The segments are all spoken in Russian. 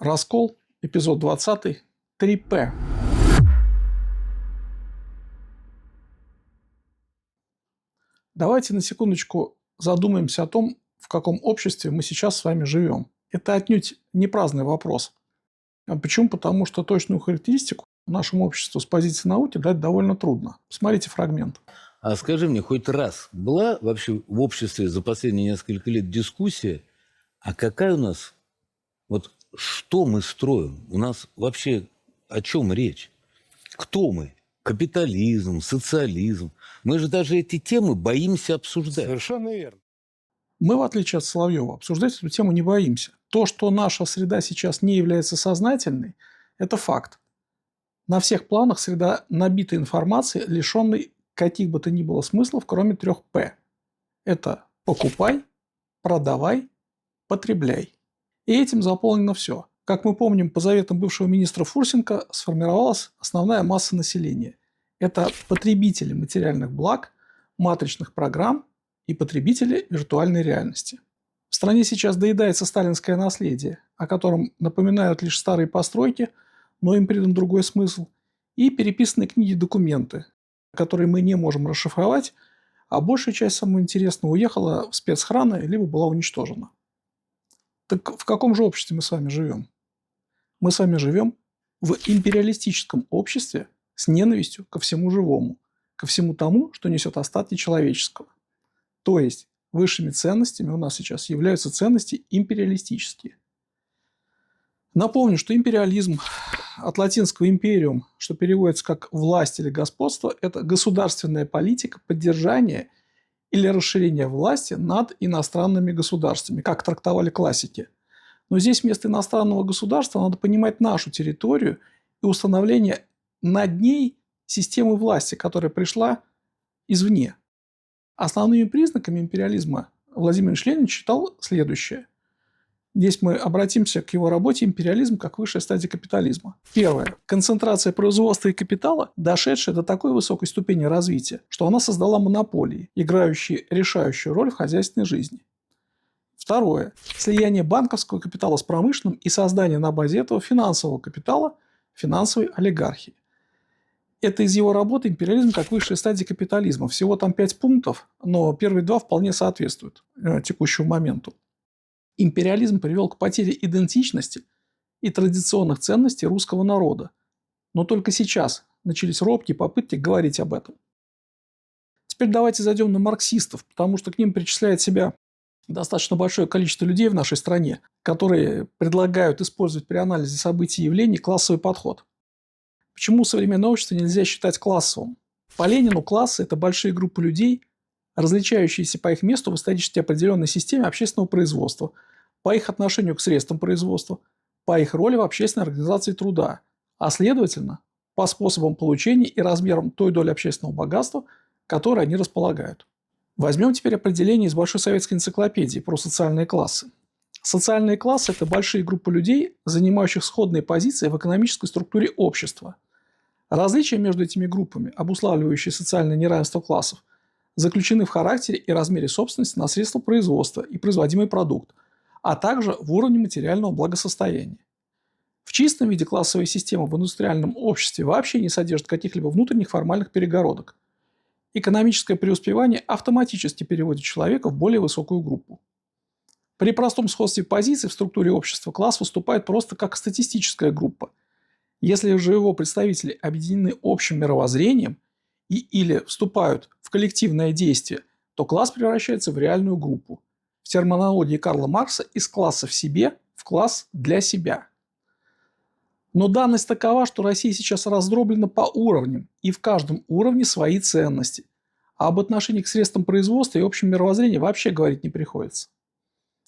Раскол, эпизод 20, 3П. Давайте на секундочку задумаемся о том, в каком обществе мы сейчас с вами живем. Это отнюдь не праздный вопрос. А почему? Потому что точную характеристику нашему обществу с позиции науки дать довольно трудно. Посмотрите фрагмент. А скажи мне, хоть раз была вообще в обществе за последние несколько лет дискуссия, а какая у нас, вот что мы строим? У нас вообще о чем речь? Кто мы? Капитализм, социализм. Мы же даже эти темы боимся обсуждать. Совершенно верно. Мы, в отличие от Соловьева, обсуждать эту тему не боимся. То, что наша среда сейчас не является сознательной, это факт. На всех планах среда набита информацией, лишенной каких бы то ни было смыслов, кроме 3П. Это покупай, продавай, потребляй. И этим заполнено все. Как мы помним, по заветам бывшего министра Фурсенко сформировалась основная масса населения. Это потребители материальных благ, матричных программ и потребители виртуальной реальности. В стране сейчас доедается сталинское наследие, о котором напоминают лишь старые постройки, но им придан другой смысл, и переписанные книги и документы, которые мы не можем расшифровать, а большая часть самого интересного уехала в спецхраны либо была уничтожена. Так в каком же обществе мы с вами живем? Мы с вами живем в империалистическом обществе с ненавистью ко всему живому, ко всему тому, что несет остатки человеческого. То есть высшими ценностями у нас сейчас являются ценности империалистические. Напомню, что империализм от латинского «imperium», что переводится как «власть» или «господство», это государственная политика поддержания или расширения власти над иностранными государствами, как трактовали классики. Но здесь вместо иностранного государства надо понимать нашу территорию и установление над ней системы власти, которая пришла извне. Основными признаками империализма Владимир Ильич Ленин считал следующее. Здесь мы обратимся к его работе «Империализм как высшая стадия капитализма». Первое. Концентрация производства и капитала, дошедшая до такой высокой ступени развития, что она создала монополии, играющие решающую роль в хозяйственной жизни. Второе. Слияние банковского капитала с промышленным и создание на базе этого финансового капитала финансовой олигархии. Это из его работы «Империализм как высшая стадия капитализма». Всего там 5 пунктов, но первые 2 вполне соответствуют текущему моменту. Империализм привел к потере идентичности и традиционных ценностей русского народа. Но только сейчас начались робкие попытки говорить об этом. Теперь давайте зайдем на марксистов, потому что к ним причисляет себя достаточно большое количество людей в нашей стране, которые предлагают использовать при анализе событий и явлений классовый подход. Почему современное общество нельзя считать классовым? По Ленину классы – это большие группы людей, различающиеся по их месту в исторически определенной системе общественного производства, по их отношению к средствам производства, по их роли в общественной организации труда, а следовательно, по способам получения и размерам той доли общественного богатства, которой они располагают. Возьмем теперь определение из Большой советской энциклопедии про социальные классы. Социальные классы – это большие группы людей, занимающих сходные позиции в экономической структуре общества. Различия между этими группами, обуславливающие социальное неравенство классов, заключены в характере и размере собственности на средства производства и производимый продукт, а также в уровне материального благосостояния. В чистом виде классовая система в индустриальном обществе вообще не содержит каких-либо внутренних формальных перегородок. Экономическое преуспевание автоматически переводит человека в более высокую группу. При простом сходстве позиций в структуре общества класс выступает просто как статистическая группа. Если же его представители объединены общим мировоззрением или вступают в коллективное действие, то класс превращается в реальную группу. В терминологии Карла Маркса из класса в себе в класс для себя. Но данность такова, что Россия сейчас раздроблена по уровням, и в каждом уровне свои ценности. А об отношении к средствам производства и общем мировоззрении вообще говорить не приходится.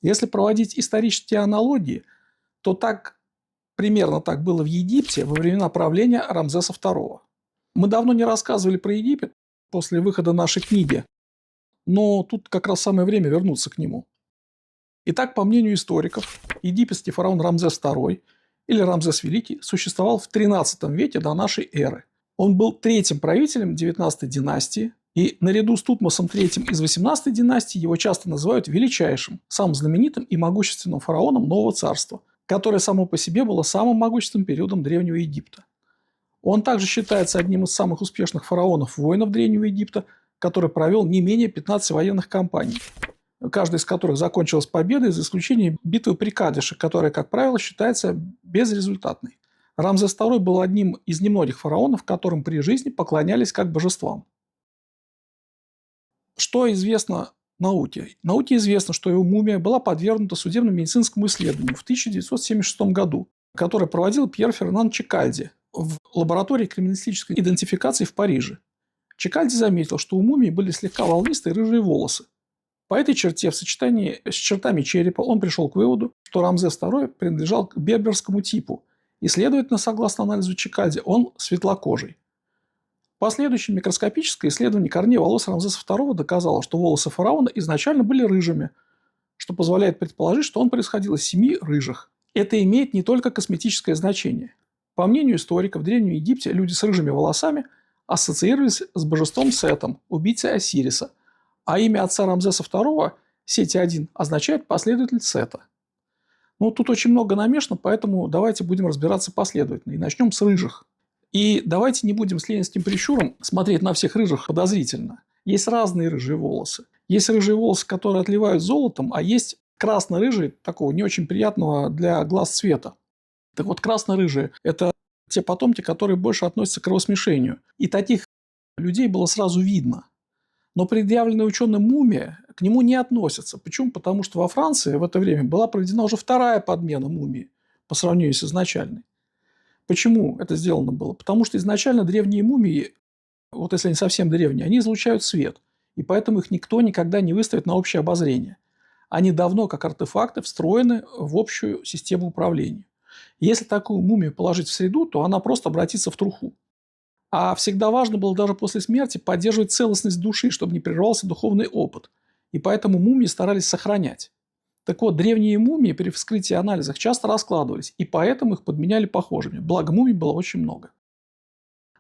Если проводить исторические аналогии, то примерно так было в Египте во времена правления Рамзеса II. Мы давно не рассказывали про Египет после выхода нашей книги, но тут как раз самое время вернуться к нему. Итак, по мнению историков, египетский фараон Рамзес II или Рамзес Великий существовал в XIII веке до нашей эры. Он был третьим правителем XIX династии, и наряду с Тутмосом III из XVIII династии его часто называют величайшим, самым знаменитым и могущественным фараоном Нового царства. которое само по себе было самым могущественным периодом Древнего Египта. Он также считается одним из самых успешных фараонов-воинов Древнего Египта, который провел не менее 15 военных кампаний, каждая из которых закончилась победой, за исключением битвы при Кадише, которая, как правило, считается безрезультатной. Рамзес II был одним из немногих фараонов, которым при жизни поклонялись как божествам. Что известно науке? Науке известно, что его мумия была подвергнута судебно-медицинскому исследованию в 1976 году, которое проводил Пьер Фернан Чекальди в лаборатории криминалистической идентификации в Париже. Чекальди заметил, что у мумии были слегка волнистые рыжие волосы. По этой черте в сочетании с чертами черепа он пришел к выводу, что Рамзес II принадлежал к берберскому типу, и, следовательно, согласно анализу Чекальди, он светлокожий. Последующее микроскопическое исследование корней волос Рамзеса II доказало, что волосы фараона изначально были рыжими, что позволяет предположить, что он происходил из семьи рыжих. Это имеет не только косметическое значение. По мнению историков, в Древнем Египте люди с рыжими волосами ассоциировались с божеством Сетом, убийцей Осириса, а имя отца Рамзеса II, Сети-1, означает последователь Сета. Ну, тут очень много намешано, поэтому давайте будем разбираться последовательно. И начнем с рыжих. И давайте не будем с ленинским прищуром смотреть на всех рыжих подозрительно. Есть разные рыжие волосы. Есть рыжие волосы, которые отливают золотом, а есть красно-рыжие, такого не очень приятного для глаз цвета. Так вот, красно-рыжие – это те потомки, которые больше относятся к кровосмешению. И таких людей было сразу видно. Но предъявленная ученым мумия к нему не относится. Почему? Потому что во Франции в это время была проведена уже вторая подмена мумии по сравнению с изначальной. Почему это сделано было? Потому что изначально древние мумии, вот если они совсем древние, они излучают свет. И поэтому их никто никогда не выставит на общее обозрение. Они давно, как артефакты, встроены в общую систему управления. Если такую мумию положить в среду, то она просто обратится в труху. А всегда важно было даже после смерти поддерживать целостность души, чтобы не прервался духовный опыт. И поэтому мумии старались сохранять. Так вот, древние мумии при вскрытии и анализах часто раскладывались, и поэтому их подменяли похожими. Благо, мумий было очень много.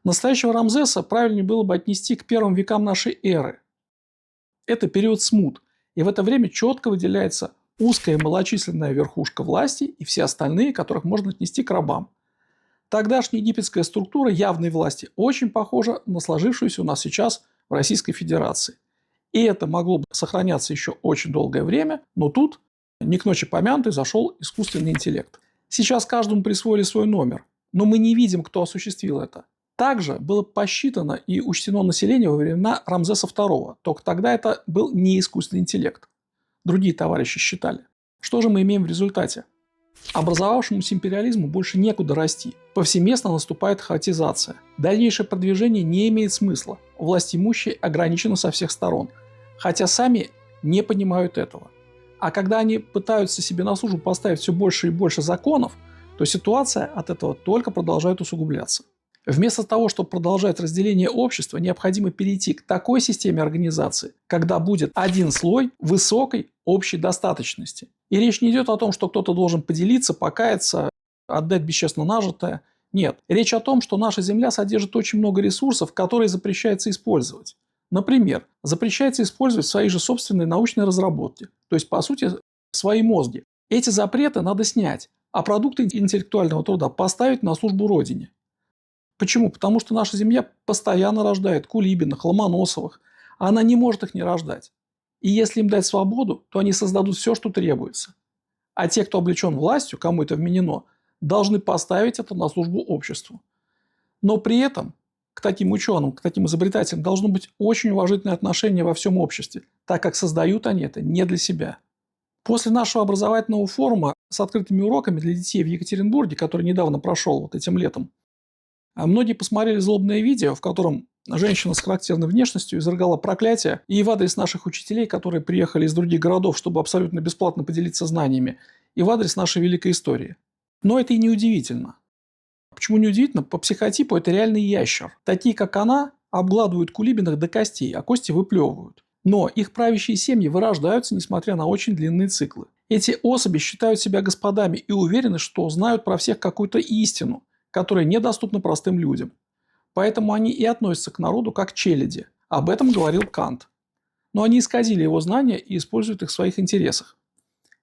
Настоящего Рамзеса правильнее было бы отнести к первым векам нашей эры. Это период смут, и в это время четко выделяется узкая малочисленная верхушка власти и все остальные, которых можно отнести к рабам. Тогдашняя египетская структура явной власти очень похожа на сложившуюся у нас сейчас в Российской Федерации. И это могло бы сохраняться еще очень долгое время, но тут, не к ночи помянутый, зашел искусственный интеллект. Сейчас каждому присвоили свой номер, но мы не видим, кто осуществил это. Также было посчитано и учтено население во времена Рамзеса II, только тогда это был не искусственный интеллект. Другие товарищи считали. Что же мы имеем в результате? Образовавшемуся империализму больше некуда расти. Повсеместно наступает хаотизация. Дальнейшее продвижение не имеет смысла. Власть имущие ограничены со всех сторон. Хотя сами не понимают этого. А когда они пытаются себе на службу поставить все больше и больше законов, то ситуация от этого только продолжает усугубляться. Вместо того, чтобы продолжать разделение общества, необходимо перейти к такой системе организации, когда будет один слой высокой общей достаточности. И речь не идет о том, что кто-то должен поделиться, покаяться, отдать бесчестно нажитое. Нет. Речь о том, что наша Земля содержит очень много ресурсов, которые запрещается использовать. Например, запрещается использовать свои же собственные научные разработки, то есть, по сути, свои мозги. Эти запреты надо снять, а продукты интеллектуального труда поставить на службу Родине. Почему? Потому что наша Земля постоянно рождает Кулибиных, Ломоносовых, а она не может их не рождать. И если им дать свободу, то они создадут все, что требуется. А те, кто облечен властью, кому это вменено, должны поставить это на службу обществу. Но при этом к таким ученым, к таким изобретателям должно быть очень уважительное отношение во всем обществе, так как создают они это не для себя. После нашего образовательного форума с открытыми уроками для детей в Екатеринбурге, который недавно прошел вот этим летом, многие посмотрели злобное видео, в котором женщина с характерной внешностью изрыгала проклятие и в адрес наших учителей, которые приехали из других городов, чтобы абсолютно бесплатно поделиться знаниями, и в адрес нашей великой истории. Но это и не удивительно. Почему не удивительно? По психотипу это реальный ящер. Такие, как она, обгладывают Кулибиных до костей, а кости выплевывают. Но их правящие семьи вырождаются, несмотря на очень длинные циклы. Эти особи считают себя господами и уверены, что знают про всех какую-то истину, которая недоступна простым людям. Поэтому они и относятся к народу как к челяди. Об этом говорил Кант. Но они исказили его знания и используют их в своих интересах.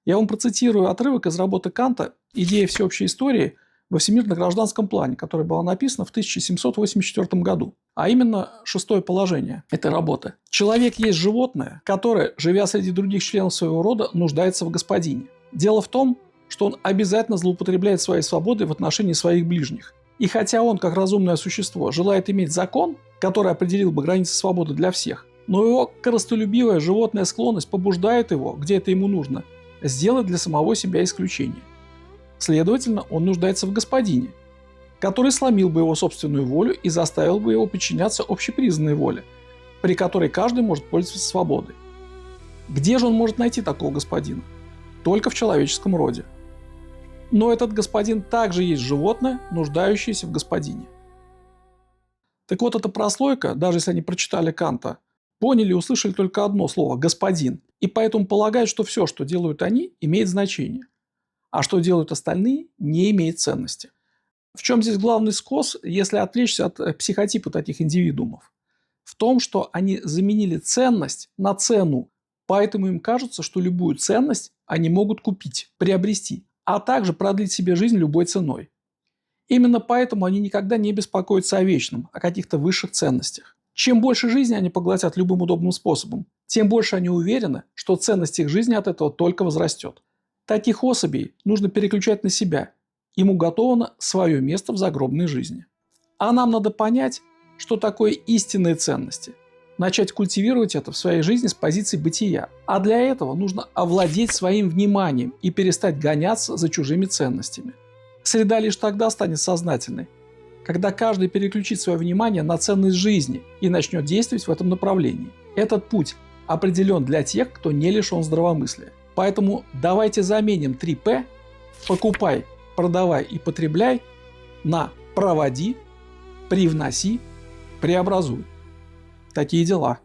Я вам процитирую отрывок из работы Канта «Идея всеобщей истории во всемирно-гражданском плане», которая была написана в 1784 году. А именно шестое положение этой работы. «Человек есть животное, которое, живя среди других членов своего рода, нуждается в господине. Дело в том, что он обязательно злоупотребляет своей свободой в отношении своих ближних. И хотя он, как разумное существо, желает иметь закон, который определил бы границы свободы для всех, но его корыстолюбивая животная склонность побуждает его, где это ему нужно, сделать для самого себя исключение. Следовательно, он нуждается в господине, который сломил бы его собственную волю и заставил бы его подчиняться общепризнанной воле, при которой каждый может пользоваться свободой. Где же он может найти такого господина? Только в человеческом роде. Но этот господин также есть животное, нуждающееся в господине». Так вот, эта прослойка, даже если они прочитали Канта, поняли и услышали только одно слово «господин», и поэтому полагают, что все, что делают они, имеет значение, а что делают остальные, не имеет ценности. В чем здесь главный скос, если отвлечься от психотипа таких индивидуумов? В том, что они заменили ценность на цену, поэтому им кажется, что любую ценность они могут купить, приобрести, а также продлить себе жизнь любой ценой. Именно поэтому они никогда не беспокоятся о вечном, о каких-то высших ценностях. Чем больше жизни они поглотят любым удобным способом, тем больше они уверены, что ценность их жизни от этого только возрастет. Таких особей нужно переключать на себя. Им уготовано свое место в загробной жизни. А нам надо понять, что такое истинные ценности. Начать культивировать это в своей жизни с позиции бытия. А для этого нужно овладеть своим вниманием и перестать гоняться за чужими ценностями. Среда лишь тогда станет сознательной, когда каждый переключит свое внимание на ценность жизни и начнет действовать в этом направлении. Этот путь определен для тех, кто не лишен здравомыслия. Поэтому давайте заменим 3П – покупай, продавай и потребляй на проводи, привноси, преобразуй. Такие дела.